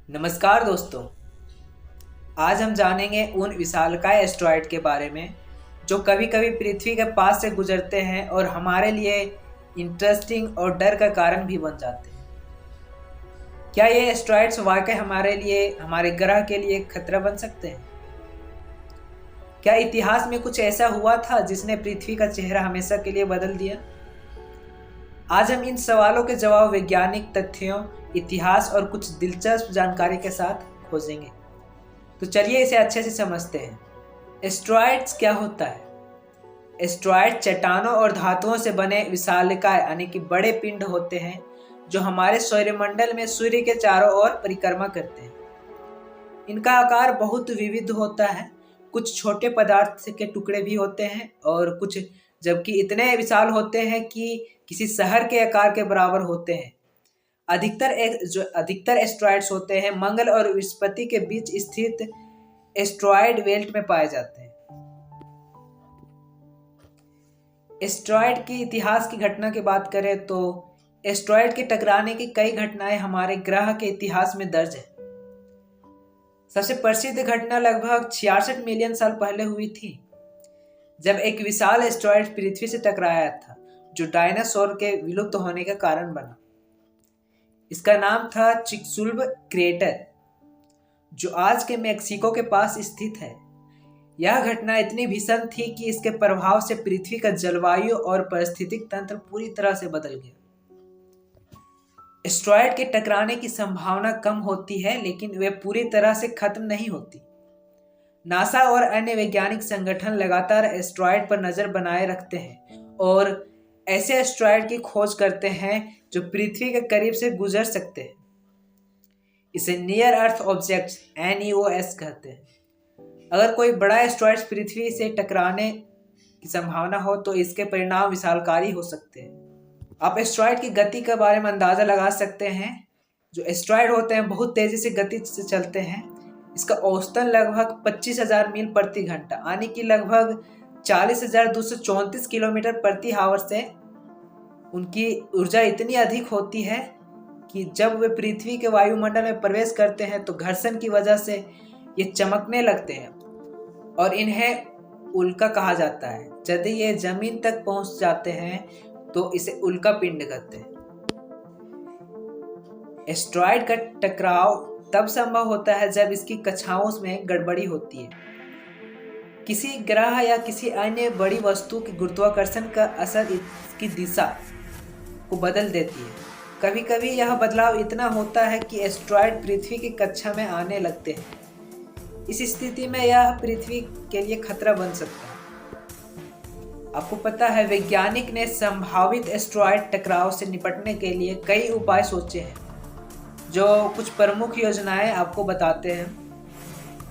नमस्कार दोस्तों। आज हम जानेंगे उन विशालकाय एस्ट्रॉयड के बारे में जो कभी कभी पृथ्वी के पास से गुजरते हैं और हमारे लिए इंटरेस्टिंग और डर का कारण भी बन जाते हैं। क्या ये एस्ट्रॉयड्स वाकई हमारे लिए, हमारे ग्रह के लिए खतरा बन सकते हैं? क्या इतिहास में कुछ ऐसा हुआ था जिसने पृथ्वी का चेहरा हमेशा के लिए बदल दिया? आज हम इन सवालों के जवाब वैज्ञानिक तथ्यों, इतिहास और कुछ दिलचस्प जानकारी के साथ खोजेंगे। तो चलिए इसे अच्छे से समझते हैं। एस्ट्रॉयड्स क्या होता है? एस्ट्रॉयड चट्टानों और धातुओं से बने विशालकाय यानी कि बड़े पिंड होते हैं जो हमारे सौरमंडल में सूर्य के चारों ओर परिक्रमा करते हैं। इनका आकार बहुत विविध होता है। कुछ छोटे पदार्थ के टुकड़े भी होते हैं और कुछ जबकि इतने विशाल होते हैं कि किसी शहर के आकार के बराबर होते हैं। अधिकतर एस्ट्रॉयड्स होते हैं मंगल और बृहस्पति के बीच स्थित एस्ट्रॉयड बेल्ट में पाए जाते हैं। एस्ट्रॉयड के इतिहास की घटना की बात करें तो एस्ट्रॉयड के टकराने की कई घटनाएं हमारे ग्रह के इतिहास में दर्ज है। सबसे प्रसिद्ध घटना लगभग 66 मिलियन साल पहले हुई थी, जब एक विशाल एस्ट्रॉयड पृथ्वी से टकराया था जो डायनासोर के विलुप्त होने का कारण बना। इसका नाम था चिक्सुल्ब क्रेटर, जो आज के मेक्सिको के पास स्थित है। यह घटना इतनी भीषण थी कि इसके प्रभाव से पृथ्वी का जलवायु और पारिस्थितिक तंत्र पूरी तरह से बदल गया। एस्ट्रॉयड के टकराने की संभावना कम होती है, लेकिन वे पूरी तरह से खत्म नहीं होती। नासा और अन्य वैज्ञानिक संगठन लगातार एस्ट्रॉयड पर नजर बनाए रखते हैं और ऐसे एस्ट्रॉयड की खोज करते हैं जो पृथ्वी के करीब से गुजर सकते हैं। इसे नियर अर्थ ऑब्जेक्ट्स NEOS कहते हैं। अगर कोई बड़ा एस्ट्रॉयड पृथ्वी से टकराने की संभावना हो तो इसके परिणाम विशालकारी हो सकते हैं। आप एस्ट्रॉयड की गति के बारे में अंदाजा लगा सकते हैं। जो एस्ट्रॉयड होते हैं बहुत तेजी से गति से चलते हैं। इसका औसतन लगभग 25,000 मील प्रति घंटा यानी कि लगभग 40,234 किलोमीटर प्रति आवर से उनकी ऊर्जा इतनी अधिक होती है कि जब वे पृथ्वी के वायुमंडल में प्रवेश करते हैं तो घर्षण की वजह से ये चमकने लगते हैं और इन्हें उल्का कहा जाता है। यदि ये जमीन तक पहुंच जाते हैं तो इसे उल्का पिंड कहते हैं। एस्ट्रॉयड का टकराव तब संभव होता है जब इसकी कक्षाओं में गड़बड़ी होती है। किसी ग्रह या किसी अन्य बड़ी वस्तु की गुरुत्वाकर्षण का असर इसकी दिशा को बदल देती है। कभी कभी यह बदलाव इतना होता है कि एस्ट्रॉयड पृथ्वी की कक्षा में आने लगते हैं। इस स्थिति में यह पृथ्वी के लिए खतरा बन सकता है। आपको पता है, वैज्ञानिक ने संभावित एस्ट्रॉयड टकराव से निपटने के लिए कई उपाय सोचे हैं, जो कुछ प्रमुख योजनाएं आपको बताते हैं।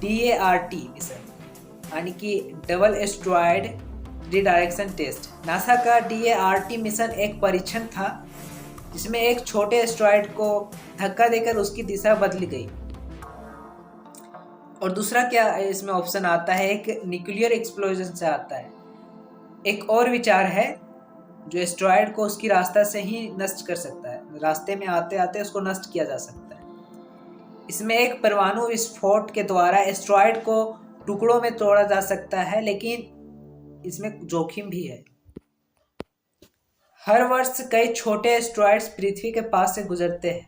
DART मिशन यानी कि double asteroid redirection test. NASA का DART मिशन एक परीक्षण था जिसमें एक छोटे एस्ट्रॉयड को धक्का देकर उसकी दिशा बदली गई। और दूसरा क्या इसमें ऑप्शन आता है, एक न्यूक्लियर एक्सप्लोजन से आता है। एक और विचार है जो एस्ट्रॉयड को उसकी रास्ता से ही नष्ट कर सकता है, रास्ते में आते आते उसको नष्ट किया जा सकता है। इसमें एक परमाणु विस्फोट के द्वारा एस्ट्रॉयड को टुकड़ों में तोड़ा जा सकता है, लेकिन इसमें जोखिम भी है। हर वर्ष कई छोटे एस्ट्रॉयड्स पृथ्वी के पास से गुजरते हैं।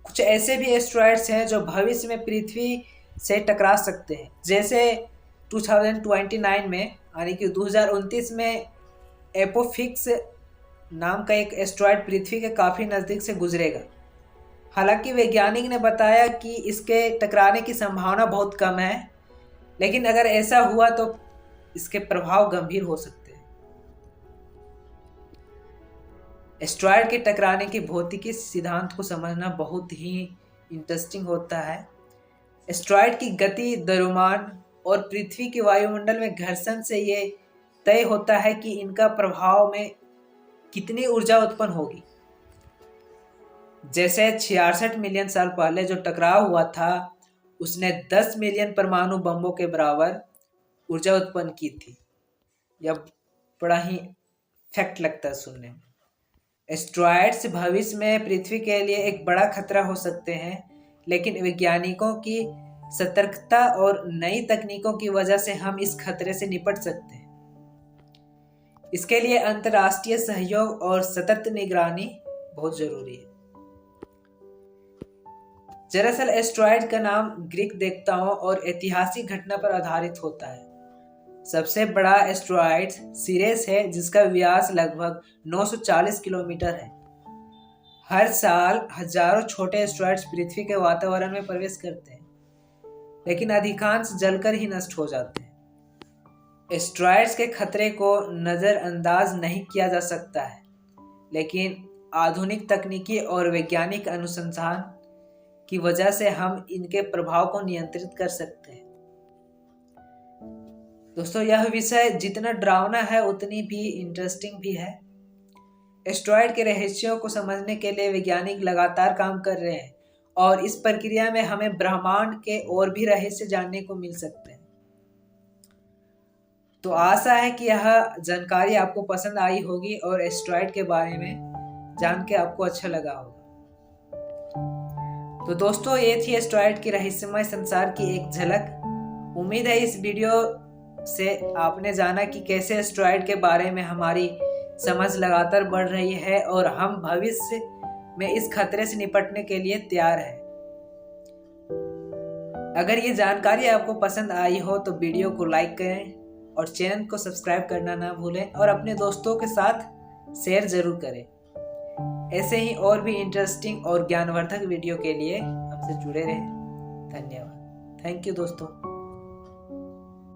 कुछ ऐसे भी एस्ट्रॉयड्स हैं जो भविष्य में पृथ्वी से टकरा सकते हैं, जैसे 2029 में यानी कि 2029 में एपोफिक्स नाम का एक एस्ट्रॉयड पृथ्वी के काफ़ी नज़दीक से गुजरेगा। हालांकि वैज्ञानिक ने बताया कि इसके टकराने की संभावना बहुत कम है, लेकिन अगर ऐसा हुआ तो इसके प्रभाव गंभीर हो सकते हैं। एस्ट्रॉयड के टकराने की भौतिकी सिद्धांत को समझना बहुत ही इंटरेस्टिंग होता है। एस्ट्रॉयड की गति, द्रव्यमान और पृथ्वी के वायुमंडल में घर्षण से ये तय होता है कि इनका प्रभाव में कितनी ऊर्जा उत्पन्न होगी। जैसे 66 मिलियन साल पहले जो टकराव हुआ था उसने 10 मिलियन परमाणु बमों के बराबर ऊर्जा उत्पन्न की थी। यह बड़ा ही फैक्ट लगता है सुनने में। एस्ट्रॉयड्स भविष्य में पृथ्वी के लिए एक बड़ा खतरा हो सकते हैं, लेकिन वैज्ञानिकों की सतर्कता और नई तकनीकों की वजह से हम इस खतरे से निपट सकते हैं। इसके लिए अंतर्राष्ट्रीय सहयोग और सतत निगरानी बहुत जरूरी है। दरअसल एस्टेरॉयड का नाम ग्रीक देवताओं और ऐतिहासिक घटना पर आधारित होता है। सबसे बड़ा एस्टेरॉयड सिरेस है, जिसका व्यास लगभग 940 किलोमीटर है। हर साल हजारों छोटे एस्टेरॉयड्स पृथ्वी के वातावरण में प्रवेश करते हैं, लेकिन अधिकांश जलकर ही नष्ट हो जाते हैं। एस्टेरॉयड्स के खतरे को नजरअंदाज नहीं किया जा सकता है, लेकिन आधुनिक तकनीकी और वैज्ञानिक अनुसंधान की वजह से हम इनके प्रभाव को नियंत्रित कर सकते हैं। दोस्तों, यह विषय जितना डरावना है उतनी भी इंटरेस्टिंग भी है। एस्टेरॉयड के रहस्यों को समझने के लिए वैज्ञानिक लगातार काम कर रहे हैं और इस प्रक्रिया में हमें ब्रह्मांड के और भी रहस्य जानने को मिल सकते हैं। तो आशा है कि यह जानकारी आपको पसंद आई होगी और एस्टेरॉयड के बारे में जान के आपको अच्छा लगा होगा। तो दोस्तों, ये थी एस्टेरॉयड के रहस्यमय संसार की एक झलक। उम्मीद है इस वीडियो से आपने जाना कि कैसे एस्टेरॉयड के बारे में हमारी समझ लगातार बढ़ रही है और हम भविष्य में इस खतरे से निपटने के लिए तैयार हैं। अगर ये जानकारी आपको पसंद आई हो तो वीडियो को लाइक करें और चैनल को सब्सक्राइब करना ना भूलें और अपने दोस्तों के साथ शेयर जरूर करें। ऐसे ही और भी इंटरेस्टिंग और ज्ञानवर्धक वीडियो के लिए हमसे जुड़े रहें। धन्यवाद। थैंक यू दोस्तों।